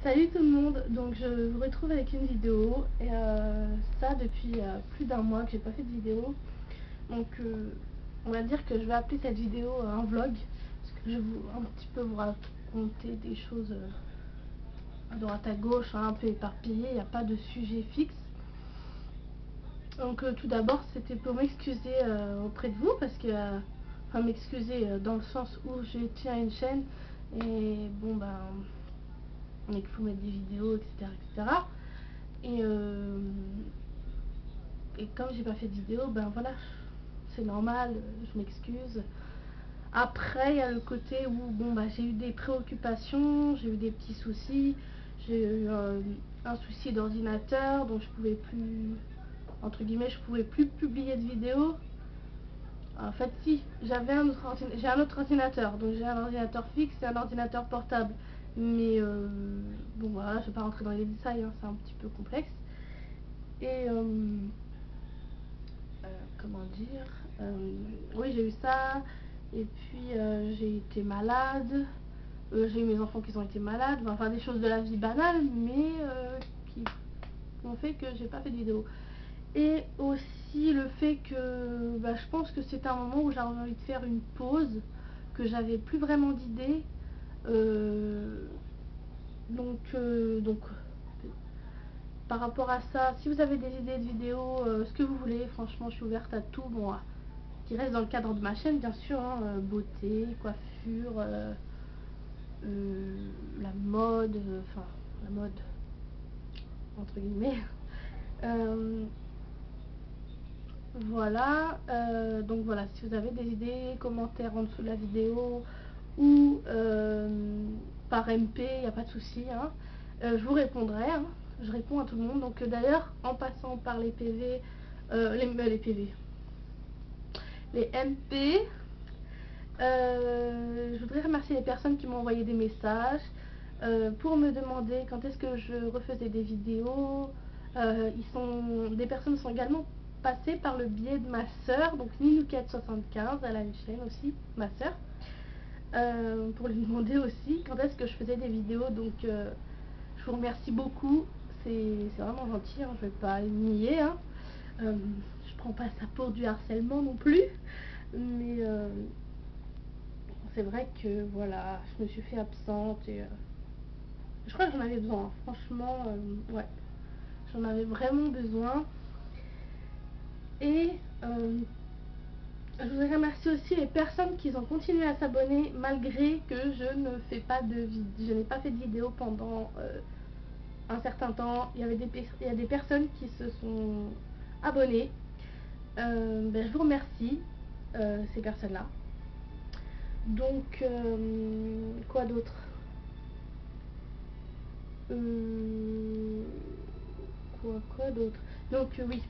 Salut tout le monde, donc je vous retrouve avec une vidéo et ça depuis plus d'un mois que j'ai pas fait de vidéo. Donc on va dire que je vais appeler cette vidéo un vlog parce que je vais un petit peu vous raconter des choses à droite à gauche, hein, un peu éparpillées, il n'y a pas de sujet fixe. Donc tout d'abord c'était pour m'excuser auprès de vous parce que enfin m'excuser dans le sens où je tiens une chaîne et bon ben il faut mettre des vidéos, etc. etc. Et comme j'ai pas fait de vidéo, ben voilà, c'est normal, je m'excuse. Après, il y a le côté où bon bah j'ai eu des préoccupations, j'ai eu des petits soucis, j'ai eu un souci d'ordinateur, donc je pouvais plus, entre guillemets, je pouvais plus publier de vidéos. En fait, si, j'avais j'ai un autre ordinateur, donc j'ai un ordinateur fixe et un ordinateur portable. Mais bon voilà, je vais pas rentrer dans les détails, hein, c'est un petit peu complexe. Et comment dire, oui j'ai eu ça. Et puis j'ai été malade, j'ai eu mes enfants qui ont été malades, enfin des choses de la vie banale, mais qui ont fait que j'ai pas fait de vidéo. Et aussi le fait que bah, je pense que c'est un moment où j'avais envie de faire une pause, que j'avais plus vraiment d'idées. Donc par rapport à ça, si vous avez des idées de vidéos, ce que vous voulez, franchement je suis ouverte à tout. Bon, qui reste dans le cadre de ma chaîne bien sûr, hein, beauté, coiffure, la mode, enfin la mode entre guillemets. Voilà, donc voilà, si vous avez des idées, commentaires en dessous de la vidéo ou par MP, il n'y a pas de souci, hein. Je vous répondrai, hein. Je réponds à tout le monde. Donc d'ailleurs, en passant par les PV, les PV, les MP, je voudrais remercier les personnes qui m'ont envoyé des messages pour me demander quand est-ce que je refaisais des vidéos. Des personnes sont également passées par le biais de ma soeur, donc Ninouquette75, elle a une chaîne aussi, ma soeur, pour lui demander aussi quand est-ce que je faisais des vidéos. Donc je vous remercie beaucoup, c'est vraiment gentil, hein, je vais pas le nier, hein. Je prends pas ça pour du harcèlement non plus, mais c'est vrai que voilà, je me suis fait absente et je crois que j'en avais besoin, hein. Franchement, ouais, j'en avais vraiment besoin. Et je voudrais remercier aussi les personnes qui ont continué à s'abonner malgré que je ne fais pas de vidéo, je n'ai pas fait de vidéo pendant un certain temps. Il y a des personnes qui se sont abonnées. Ben, je vous remercie, ces personnes-là. Donc, quoi d'autre, quoi d'autre. Donc oui,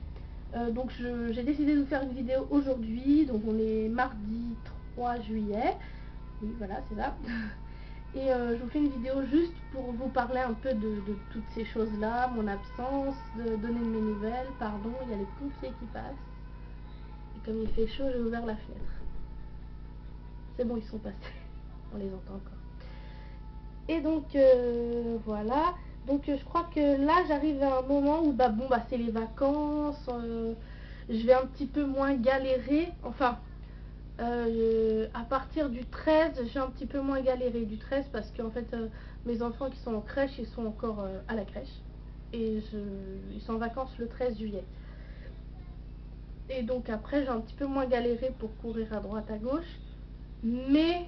donc j'ai décidé de vous faire une vidéo aujourd'hui. Donc on est mardi 3 juillet. Oui, voilà, c'est ça. Et je vous fais une vidéo juste pour vous parler un peu de toutes ces choses-là, mon absence, de donner de mes nouvelles. Pardon, il y a les pompiers qui passent. Et comme il fait chaud, j'ai ouvert la fenêtre. C'est bon, ils sont passés. On les entend encore. Et donc voilà. Donc je crois que là j'arrive à un moment où bah bon bah c'est les vacances, je vais un petit peu moins galérer. Enfin à partir du 13 je vais un petit peu moins galérer, du 13 parce qu'en fait mes enfants qui sont en crèche ils sont encore à la crèche et ils sont en vacances le 13 juillet. Et donc après j'ai un petit peu moins galéré pour courir à droite à gauche. Mais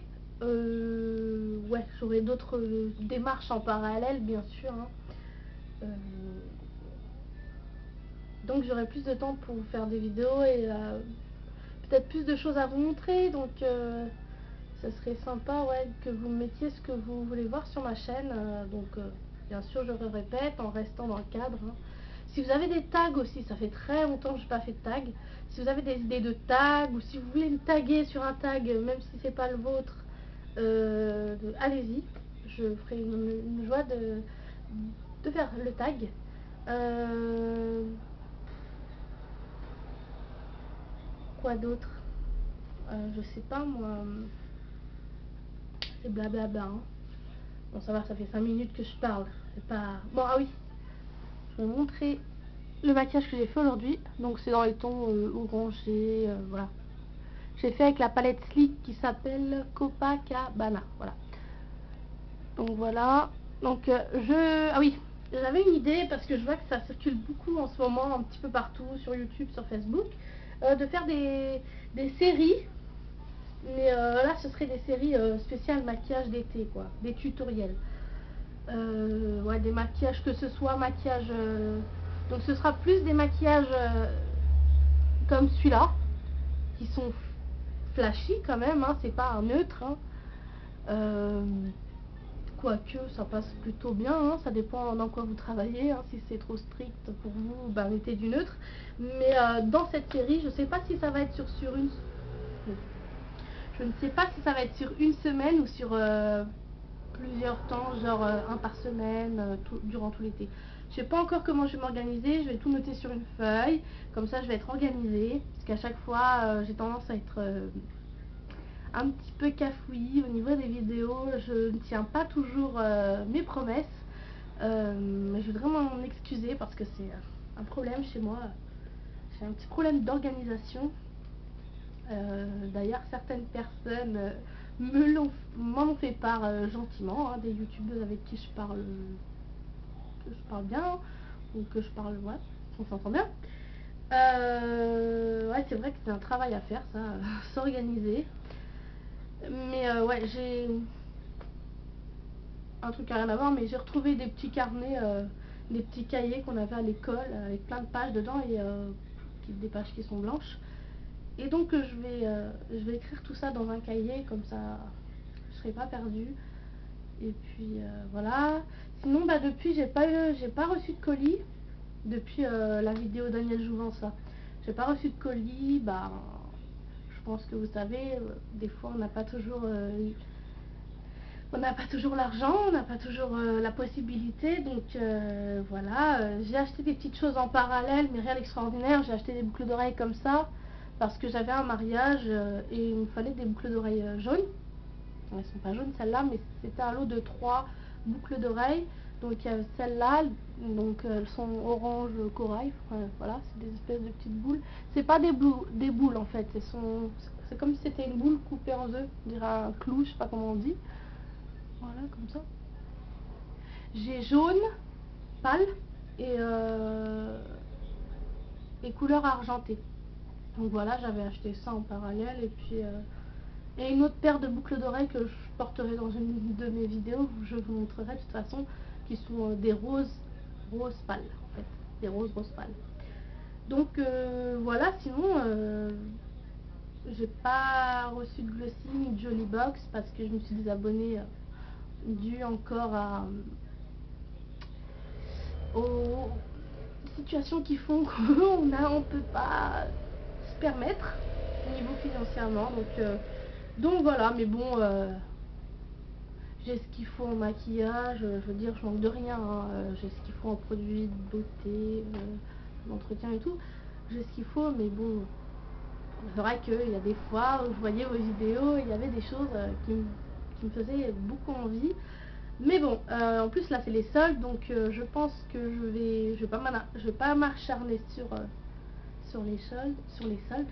ouais, j'aurai d'autres démarches en parallèle, bien sûr, hein. Euh, donc j'aurai plus de temps pour vous faire des vidéos et peut-être plus de choses à vous montrer. Donc ça serait sympa, ouais, que vous mettiez ce que vous voulez voir sur ma chaîne. Donc bien sûr, je le répète, en restant dans le cadre, hein. Si vous avez des tags aussi, ça fait très longtemps que je n'ai pas fait de tag. Si vous avez des idées de tags ou si vous voulez me taguer sur un tag, même si c'est pas le vôtre, allez-y. Je ferai une joie de faire le tag. Quoi d'autre, je sais pas moi, c'est blablabla, hein. Bon, ça va, ça fait 5 minutes que je parle. C'est pas... Bon, ah oui, je vais vous montrer le maquillage que j'ai fait aujourd'hui. Donc c'est dans les tons orangés, voilà. J'ai fait avec la palette Sleek qui s'appelle Copacabana, voilà. Donc voilà. Donc ah oui, j'avais une idée parce que je vois que ça circule beaucoup en ce moment, un petit peu partout, sur YouTube, sur Facebook, de faire des séries. Mais là, ce serait des séries spéciales maquillage d'été, quoi. Des tutoriels. Ouais, des maquillages, que ce soit maquillage... donc ce sera plus des maquillages comme celui-là, qui sont flashy quand même, hein, c'est pas un neutre. Hein. Quoique, ça passe plutôt bien, hein, ça dépend dans quoi vous travaillez. Hein. Si c'est trop strict pour vous, bah, mettez du neutre. Mais dans cette série, je sais pas si ça va être sur une... Je ne sais pas si ça va être sur une semaine ou sur plusieurs temps, genre un par semaine, durant tout l'été. Je sais pas encore comment je vais m'organiser, je vais tout noter sur une feuille, comme ça je vais être organisée, parce qu'à chaque fois j'ai tendance à être un petit peu cafouillis au niveau des vidéos, je ne tiens pas toujours mes promesses, je voudrais m'en excuser parce que c'est un problème chez moi, j'ai un petit problème d'organisation. D'ailleurs certaines personnes m'en ont fait part gentiment, hein, des youtubeuses avec qui je parle bien, ou que je parle, ouais, on s'entend bien. Ouais, c'est vrai que c'est un travail à faire, ça, s'organiser. Mais ouais, j'ai un truc à rien à voir, mais j'ai retrouvé des petits carnets, des petits cahiers qu'on avait à l'école, avec plein de pages dedans, et des pages qui sont blanches. Et donc je vais écrire tout ça dans un cahier, comme ça je serai pas perdue. Et puis voilà. Sinon bah depuis j'ai pas reçu de colis depuis la vidéo Daniel Jouvença. J'ai pas reçu de colis, bah je pense que vous savez, des fois on n'a pas toujours l'argent, on n'a pas toujours la possibilité, donc voilà, j'ai acheté des petites choses en parallèle, mais rien d'extraordinaire. J'ai acheté des boucles d'oreilles comme ça, parce que j'avais un mariage et il me fallait des boucles d'oreilles jaunes. Elles sont pas jaunes celles-là, mais c'était un lot de 3 boucles d'oreilles. Donc il y a celles-là, donc elles sont orange corail, enfin, voilà, c'est des espèces de petites boules. C'est pas des boules en fait, c'est comme si c'était une boule coupée en deux, on dirait un clou, je sais pas comment on dit. Voilà, comme ça. J'ai jaune, pâle et couleur argentée. Donc voilà, j'avais acheté ça en parallèle. Et puis et une autre paire de boucles d'oreilles que je porterai dans une de mes vidéos. Je vous montrerai de toute façon, qui sont des roses pâles en fait. Des roses pâles. Donc voilà, sinon j'ai pas reçu de Glossy ni de Jolly Box parce que je me suis désabonnée dû encore aux situations qui font qu'on peut pas se permettre niveau financièrement, donc voilà. Mais bon, j'ai ce qu'il faut en maquillage, je veux dire, je manque de rien, hein. J'ai ce qu'il faut en produits de beauté, d'entretien et tout, j'ai ce qu'il faut. Mais bon, c'est vrai qu'il y a des fois où je voyais vos vidéos, il y avait des choses qui me faisaient beaucoup envie. Mais bon, en plus là c'est les soldes, donc je pense que je vais pas m'acharner sur les soldes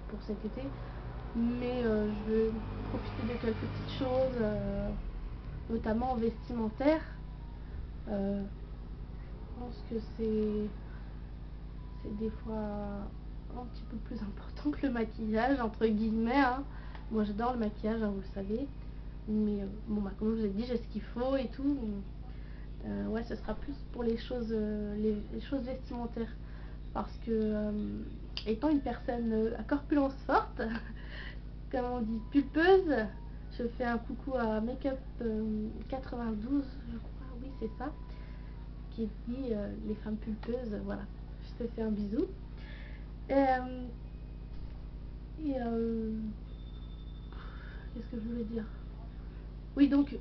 pour cet été. Mais je vais profiter de quelques petites choses, notamment vestimentaires. Je pense que c'est des fois un petit peu plus important que le maquillage, entre guillemets, hein. Moi j'adore le maquillage, hein, vous le savez. Mais bon, bah, comme je vous ai dit, j'ai ce qu'il faut et tout. Ouais, ce sera plus pour les choses vestimentaires. Parce que, étant une personne à corpulence forte, comme on dit, pulpeuse, je fais un coucou à Makeup 92, je crois, oui, c'est ça, qui dit les femmes pulpeuses, voilà. Je te fais un bisou. Qu'est-ce que je voulais dire? Oui, donc,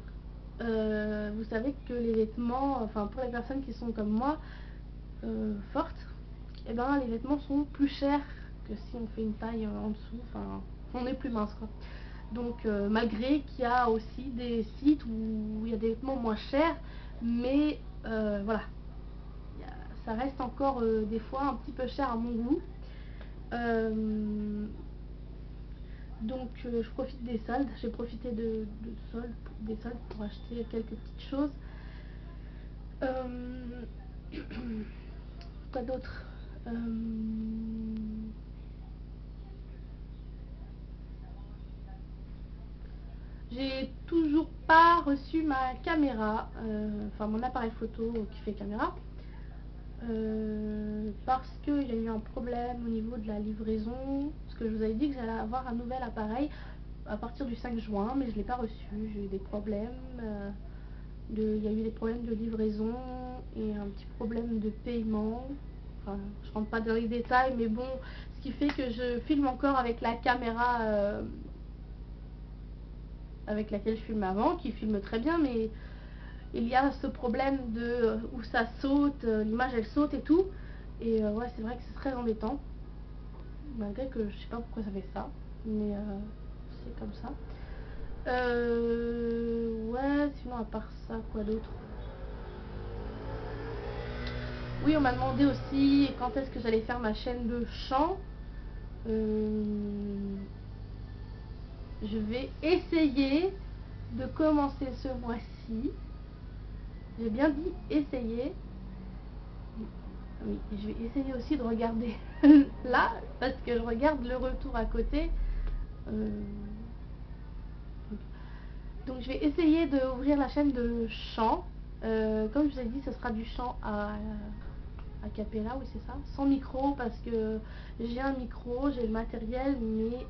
vous savez que les vêtements, enfin pour les personnes qui sont comme moi, fortes, et ben les vêtements sont plus chers que si on fait une taille en dessous, enfin on est plus mince quoi. Donc malgré qu'il y a aussi des sites où il y a des vêtements moins chers, mais voilà, ça reste encore des fois un petit peu cher à mon goût. Donc je profite des soldes, j'ai profité des soldes pour acheter quelques petites choses. Quoi d'autre? J'ai toujours pas reçu ma caméra, enfin mon appareil photo qui fait caméra, parce qu'il y a eu un problème au niveau de la livraison. Parce que je vous avais dit que j'allais avoir un nouvel appareil à partir du 5 juin, mais je ne l'ai pas reçu. J'ai eu des problèmes, il y a eu des problèmes de livraison et un petit problème de paiement. Enfin, je rentre pas dans les détails, mais bon, ce qui fait que je filme encore avec la caméra avec laquelle je filmais avant, qui filme très bien, mais il y a ce problème de où ça saute, l'image elle saute et tout. Et ouais, c'est vrai que c'est très embêtant. Malgré que je sais pas pourquoi ça fait ça, mais c'est comme ça. Ouais, sinon à part ça, quoi d'autre? Oui, on m'a demandé aussi quand est-ce que j'allais faire ma chaîne de chant. Je vais essayer de commencer ce mois-ci. J'ai bien dit essayer. Oui, je vais essayer aussi de regarder là, parce que je regarde le retour à côté. Donc je vais essayer d'ouvrir la chaîne de chant. Comme je vous ai dit, ce sera du chant à cappella, oui c'est ça, sans micro, parce que j'ai un micro, j'ai le matériel, mais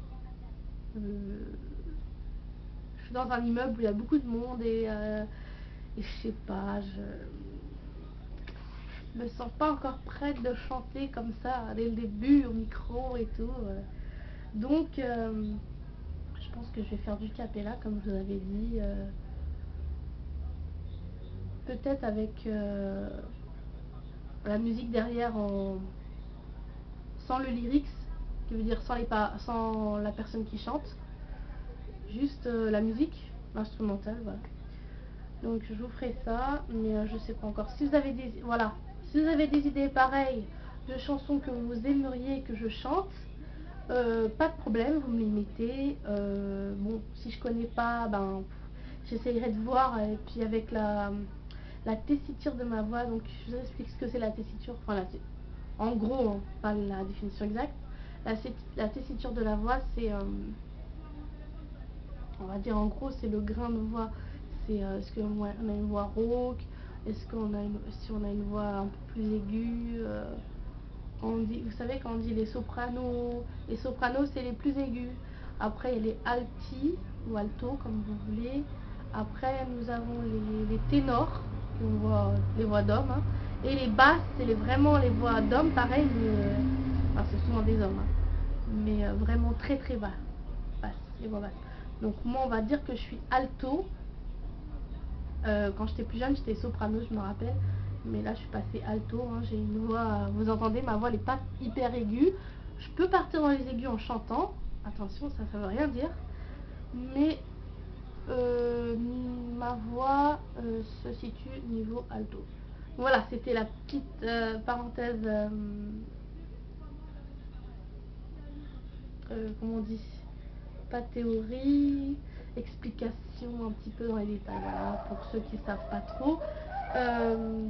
je suis dans un immeuble où il y a beaucoup de monde et je sais pas, je me sens pas encore prête de chanter comme ça dès le début au micro et tout. Donc je pense que je vais faire du cappella comme je vous avais dit. Peut-être avec la musique derrière sans le lyrics, qui veut dire sans la personne qui chante, juste la musique, l'instrumentale, voilà. Donc je vous ferai ça, mais je sais pas encore. Si vous avez voilà, si vous avez des idées pareilles de chansons que vous aimeriez que je chante, pas de problème, vous me les mettez. Bon, si je connais pas, ben j'essayerai de voir, et puis avec la tessiture de ma voix, donc je vous explique ce que c'est la tessiture, enfin en gros, hein, pas la définition exacte. La tessiture de la voix, c'est, on va dire en gros, c'est le grain de voix. C'est est-ce qu'on a une voix rauque, est-ce qu'on a si on a une voix un peu plus aiguë. On dit, vous savez quand on dit les sopranos c'est les plus aigus. Après il y a les alti ou alto comme vous voulez. Après nous avons les ténors, les voix d'hommes, hein. Et les basses c'est vraiment les voix d'hommes pareil, mais enfin, c'est souvent des hommes, hein. Mais vraiment très très basses, les voix basses. Donc moi on va dire que je suis alto. Quand j'étais plus jeune j'étais soprano, je me rappelle, mais là je suis passée alto, hein. J'ai une voix, vous entendez, ma voix elle est pas hyper aiguë. Je peux partir dans les aigus en chantant, attention, ça veut rien dire, mais ma voix se situe niveau alto. Voilà, c'était la petite parenthèse, comment on dit, pas théorie, explication un petit peu dans les détails, voilà, pour ceux qui savent pas trop.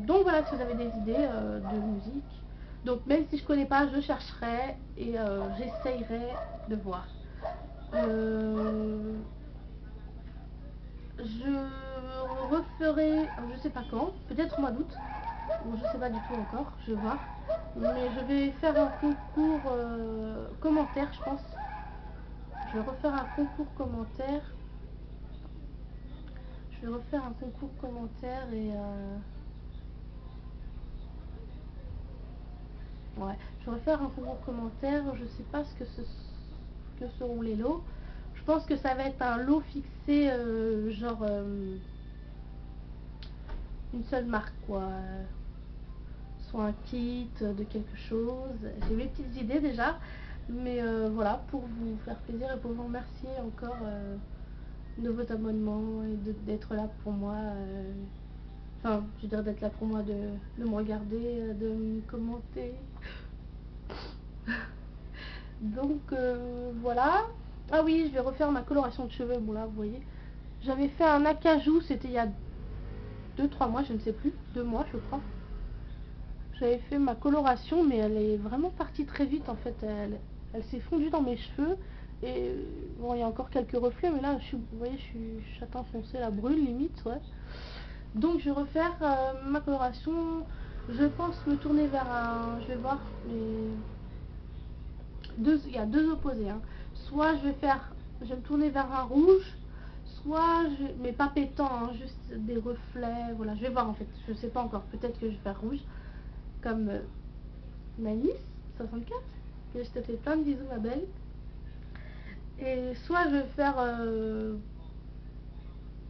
Donc voilà, si vous avez des idées de musique, donc même si je connais pas, je chercherai et j'essayerai de voir. Je referai, je sais pas quand, peut-être au mois d'août, bon, je sais pas du tout encore, je vais voir, mais je vais faire un concours commentaire, je pense. Je vais refaire un concours commentaire. Je vais refaire un concours commentaire et ouais, je vais refaire un concours commentaire. Je sais pas que seront les lots. Je pense que ça va être un lot fixé, genre une seule marque, quoi. Soit un kit de quelque chose. J'ai mes petites idées déjà. Mais voilà, pour vous faire plaisir et pour vous remercier encore de votre abonnement et d'être là pour moi. Enfin, je veux dire d'être là pour moi, de me regarder, de me commenter. Donc voilà. Ah oui, je vais refaire ma coloration de cheveux. Bon là, vous voyez. J'avais fait un acajou, c'était il y a 2-3 mois, je ne sais plus. 2 mois, je crois. J'avais fait ma coloration, mais elle est vraiment partie très vite en fait. Elle s'est fondue dans mes cheveux. Et bon, il y a encore quelques reflets, mais là, vous voyez, je suis châtain foncé, la brune limite, ouais. Donc, je vais refaire ma coloration. Je pense me tourner vers un. Je vais voir, mais il y a deux opposés. Hein. Soit je vais me tourner vers un rouge, soit, mais pas pétant, hein, juste des reflets. Voilà, je vais voir en fait. Je sais pas encore. Peut-être que je vais faire rouge, comme Malice 64. Que je te fais plein de bisous, ma belle. Et soit je vais faire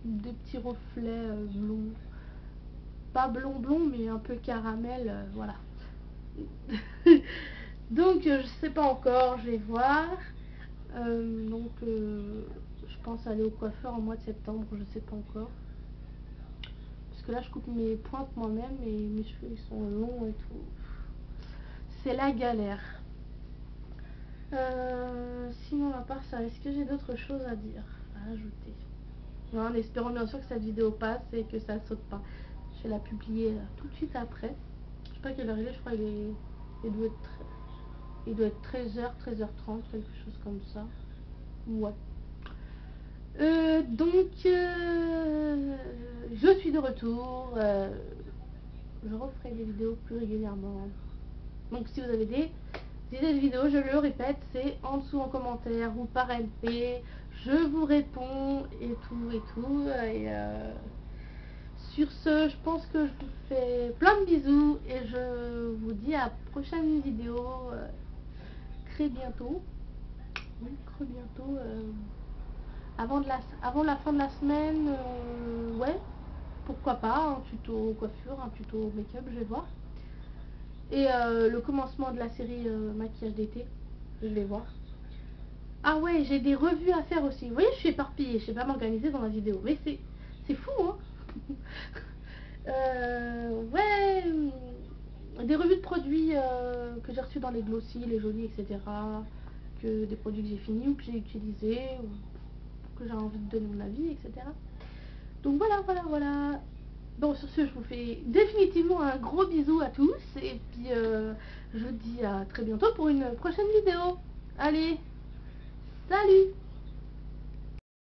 des petits reflets blonds. Pas blond blond, mais un peu caramel, voilà. Donc je sais pas encore, je vais voir. Donc je pense aller au coiffeur en mois de septembre, je sais pas encore. Parce que là je coupe mes pointes moi-même et mes cheveux ils sont longs et tout. C'est la galère. Sinon à part ça, est-ce que j'ai d'autres choses à dire, à ajouter? Non, en espérant bien sûr que cette vidéo passe et que ça saute pas. Je vais la publier tout de suite après. Je sais pas quelle heure il est, je crois il doit être 13h, 13h30, quelque chose comme ça. Ouais. Donc, je suis de retour. Je referai des vidéos plus régulièrement. Donc, si vous avez des idées de vidéos, je le répète, c'est en dessous en commentaire ou par MP. Je vous réponds et tout et tout. Et sur ce, je pense que je vous fais plein de bisous et je vous dis à la prochaine vidéo très bientôt. Oui, très bientôt. Avant la fin de la semaine, ouais, pourquoi pas, un tuto coiffure, un tuto make-up, je vais voir. Et le commencement de la série maquillage d'été, je vais voir. Ah ouais, j'ai des revues à faire aussi. Vous voyez, je suis éparpillée, je sais pas m'organiser dans la vidéo, mais c'est fou, hein. Ouais, des revues de produits que j'ai reçus dans les glossies, les jolis, etc. Que des produits que j'ai finis ou que j'ai utilisés, ou que j'ai envie de donner mon avis, etc. Donc voilà, voilà, voilà. Bon, sur ce, je vous fais définitivement un gros bisou à tous. Et puis, je vous dis à très bientôt pour une prochaine vidéo. Allez, salut!